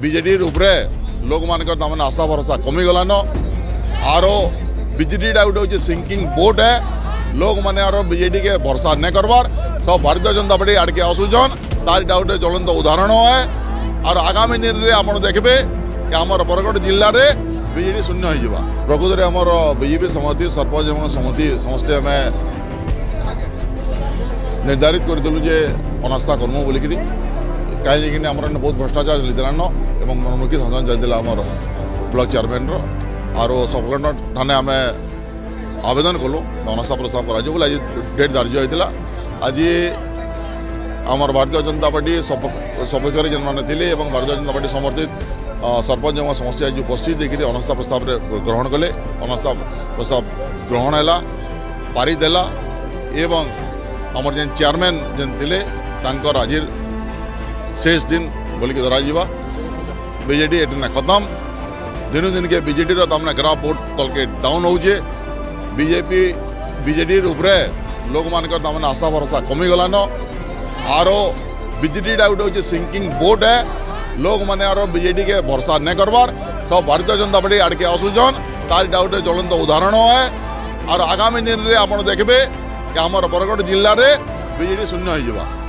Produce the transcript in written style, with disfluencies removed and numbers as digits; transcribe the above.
BJD उपरे लोक मानकर तमने आस्था भरोसा कमीगलान आरो बीजेडीटा गोटे सिंकिंग बोट है लोक मैंने आरो बीजेडी के भरोसा नहीं करवार सब भारतीय जनता पार्टी आड़के आसुचन तारिटा गोटे ज्वलंत उदाहरण है और आगामी दिन में आप देखिए कि आम बरगढ़ जिले में बीजेडी शून्य हो प्रकृत में आमर बीजेपी समिति सरपंच और समिति समस्ते आम निर्धारित करदेलु जे अनास्था कर्म बोलिक कहीं आमर बहुत भ्रष्टाचार चलती मनमुखी शासन चलता आमर ब्लॉक चेयरमैन और सबकंठ थाने आम आवेदन कलु अनास्था प्रस्ताव कर आज डेट धार्य होता आज आमर भारतीय जनता पार्टी सपक्ष जेन मैंने थे भारतीय जनता पार्टी समर्थित सरपंच और समस्या आज उपस्थित देखिए अनास्था प्रस्ताव ग्रहण कले अनास्था प्रस्ताव ग्रहण है पारित है एवं आमर जेन चेयरमैन जेन थे आज शेष दिन बोलिक धरा बीजेडी एटे खत्म दिनू दिन के बीजेडी तमने ग्राफ बोर्ड तल के डाउन होचे बीजेपी बीजेडी उपरे लोक मानकर तमने आस्था भरोसा कमीगलान आरो बीजेडीटा गोटे सिंकिंग बोट है लोक मैंने आरो बीजेडी के भरोसा नहीं करवार सब भारतीय जनता पार्टी आड़के आसुचन तारिटा गोटे ज्वलंत उदाहरण है और आगामी दिन में आप देखिए कि आमर बरगढ़ जिले में बीजेडी शून्य हो